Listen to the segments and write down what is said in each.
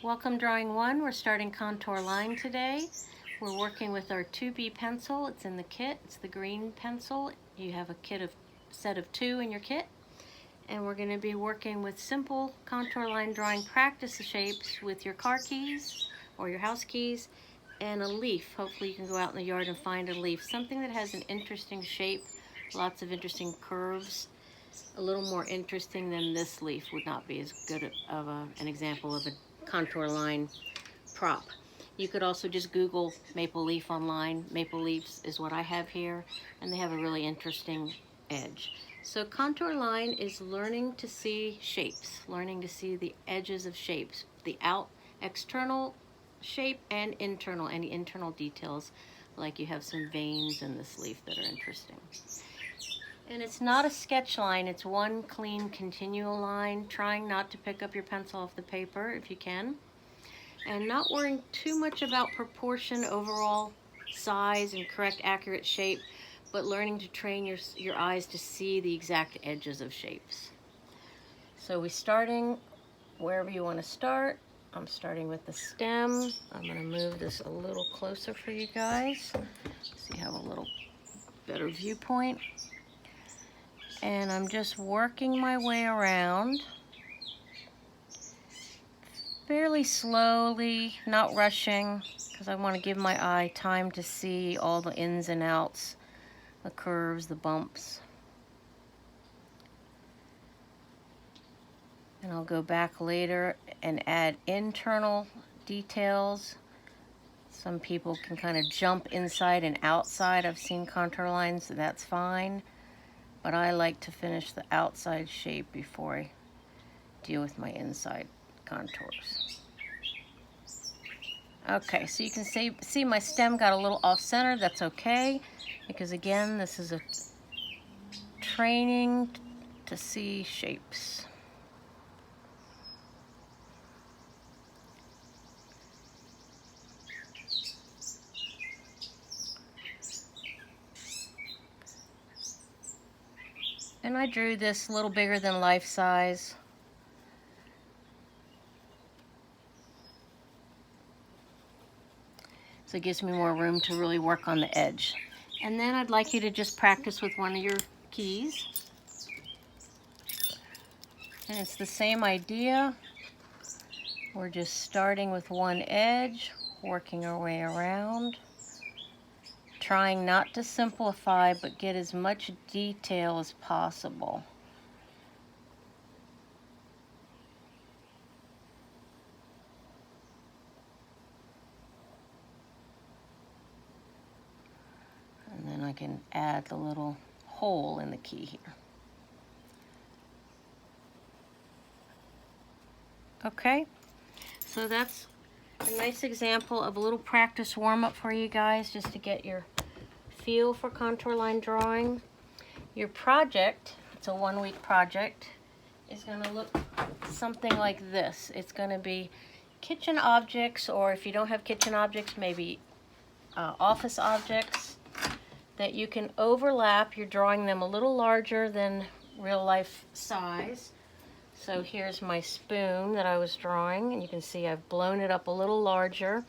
Welcome Drawing 1. We're starting contour line today. We're working with our 2B pencil. It's in the kit. It's the green pencil. You have a set of 2 in your kit. And we're going to be working with simple contour line drawing practice shapes with your car keys or your house keys and a leaf. Hopefully you can go out in the yard and find a leaf. Something that has an interesting shape, lots of interesting curves. A little more interesting than this leaf would not be as good of an example of a contour line prop. You could also just Google maple leaf online. Maple leaves is what I have here, and they have a really interesting edge. So contour line is learning to see shapes, learning to see the edges of shapes, the external shape and internal, any internal details, like you have some veins in this leaf that are interesting. And it's not a sketch line, it's one clean continual line, trying not to pick up your pencil off the paper if you can. And not worrying too much about proportion, overall size, and correct, accurate shape, but learning to train your eyes to see the exact edges of shapes. So we're starting wherever you want to start. I'm starting with the stem. I'm going to move this a little closer for you guys so you have a little better viewpoint. And I'm just working my way around fairly slowly, not rushing, because I want to give my eye time to see all the ins and outs, the curves, the bumps. And I'll go back later and add internal details. Some people can kind of jump inside and outside. I've seen contour lines, so that's fine. But I like to finish the outside shape before I deal with my inside contours. Okay, so you can see my stem got a little off center. That's okay, because again, this is a training to see shapes. And I drew this a little bigger than life size. So it gives me more room to really work on the edge. And then I'd like you to just practice with one of your keys. And it's the same idea. We're just starting with one edge, working our way around. Trying not to simplify, but get as much detail as possible. And then I can add the little hole in the key here. Okay, so that's a nice example of a little practice warm-up for you guys, just to get your feel for contour line drawing. Your project, it's a 1-week project, is going to look something like this. It's going to be kitchen objects, or if you don't have kitchen objects, maybe office objects that you can overlap. You're drawing them a little larger than real life size. So here's my spoon that I was drawing, and you can see I've blown it up a little larger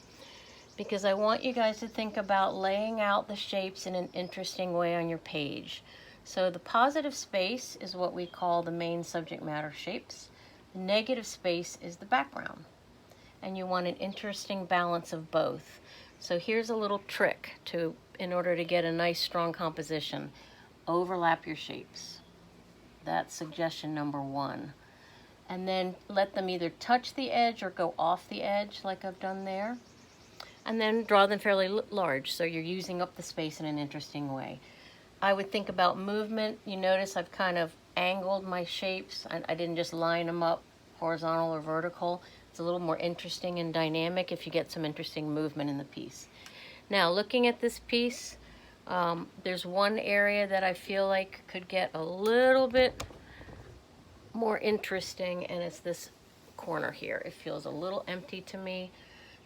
because I want you guys to think about laying out the shapes in an interesting way on your page. So the positive space is what we call the main subject matter shapes. The negative space is the background. And you want an interesting balance of both. So here's a little trick in order to get a nice strong composition. Overlap your shapes. That's suggestion number 1. And then let them either touch the edge or go off the edge like I've done there. And then draw them fairly large, so you're using up the space in an interesting way. I would think about movement. You notice I've kind of angled my shapes. I didn't just line them up horizontal or vertical. It's a little more interesting and dynamic if you get some interesting movement in the piece. Now, looking at this piece, there's one area that I feel like could get a little bit more interesting, and it's this corner here. It feels a little empty to me.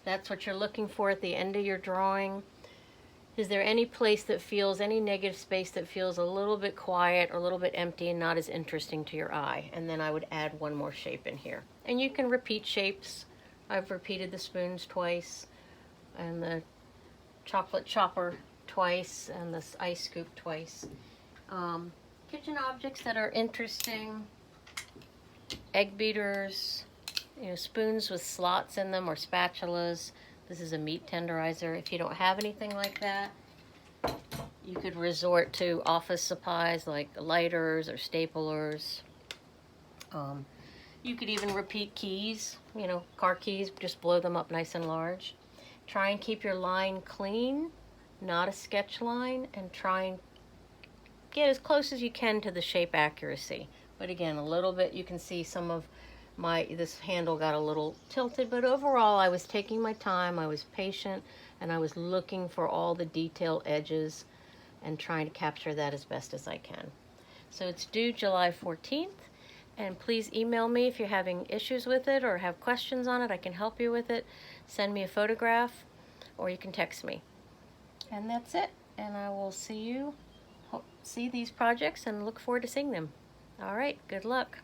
That's what you're looking for at the end of your drawing. Is there any place that feels, any negative space that feels a little bit quiet or a little bit empty and not as interesting to your eye? And then I would add one more shape in here. And you can repeat shapes I've repeated the spoons twice, and the chocolate chopper twice, and this ice scoop twice. Kitchen objects that are interesting: egg beaters, spoons with slots in them, or spatulas. This is a meat tenderizer. If you don't have anything like that, you could resort to office supplies like lighters or staplers. You could even repeat keys, car keys, just blow them up nice and large. Try and keep your line clean, not a sketch line, and try and get as close as you can to the shape accuracy. But again, a little bit, you can see some of this handle got a little tilted, but overall I was taking my time, I was patient, and I was looking for all the detail edges and trying to capture that as best as I can. So it's due July 14th, and please email me if you're having issues with it or have questions on it. I can help you with it. Send me a photograph, or you can text me. And that's it, and I will see these projects and look forward to seeing them. All right, good luck.